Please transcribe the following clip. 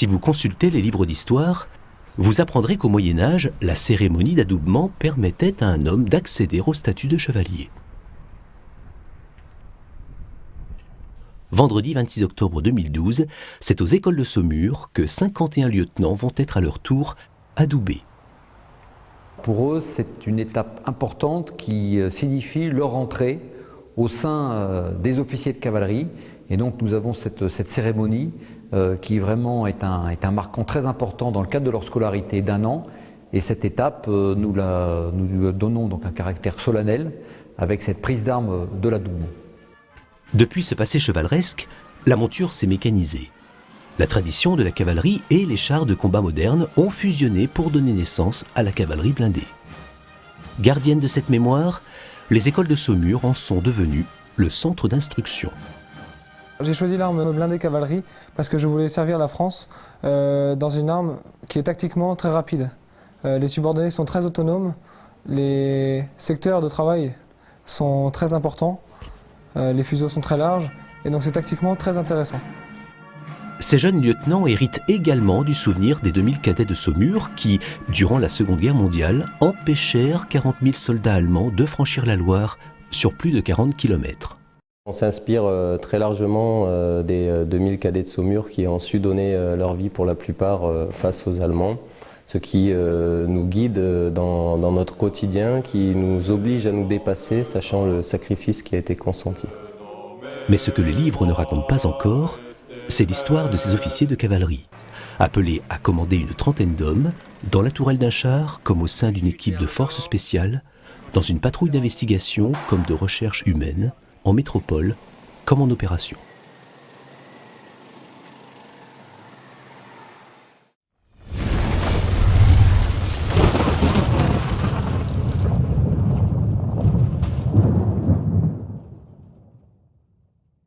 Si vous consultez les livres d'histoire, vous apprendrez qu'au Moyen-Âge, la cérémonie d'adoubement permettait à un homme d'accéder au statut de chevalier. Vendredi 26 octobre 2012, c'est aux écoles de Saumur que 51 lieutenants vont être à leur tour adoubés. Pour eux, c'est une étape importante qui signifie leur entrée au sein des officiers de cavalerie. Et donc nous avons cette cérémonie qui vraiment est un marquant très important dans le cadre de leur scolarité d'1 an. Et cette étape, nous lui donnons donc un caractère solennel avec cette prise d'armes de l'adoubement. Depuis ce passé chevaleresque, la monture s'est mécanisée. La tradition de la cavalerie et les chars de combat modernes ont fusionné pour donner naissance à la cavalerie blindée. Gardiennes de cette mémoire, les écoles de Saumur en sont devenues le centre d'instruction. J'ai choisi l'arme blindée cavalerie parce que je voulais servir la France dans une arme qui est tactiquement très rapide. Les subordonnés sont très autonomes, les secteurs de travail sont très importants, les fuseaux sont très larges et donc c'est tactiquement très intéressant. Ces jeunes lieutenants héritent également du souvenir des 2000 cadets de Saumur qui, durant la Seconde Guerre mondiale, empêchèrent 40 000 soldats allemands de franchir la Loire sur plus de 40 km. On s'inspire très largement des 2000 cadets de Saumur qui ont su donner leur vie pour la plupart face aux Allemands, ce qui nous guide dans notre quotidien, qui nous oblige à nous dépasser, sachant le sacrifice qui a été consenti. Mais ce que les livres ne racontent pas encore, c'est l'histoire de ces officiers de cavalerie, appelés à commander une trentaine d'hommes, dans la tourelle d'un char comme au sein d'une équipe de forces spéciales, dans une patrouille d'investigation comme de recherche humaine, en métropole comme en opération.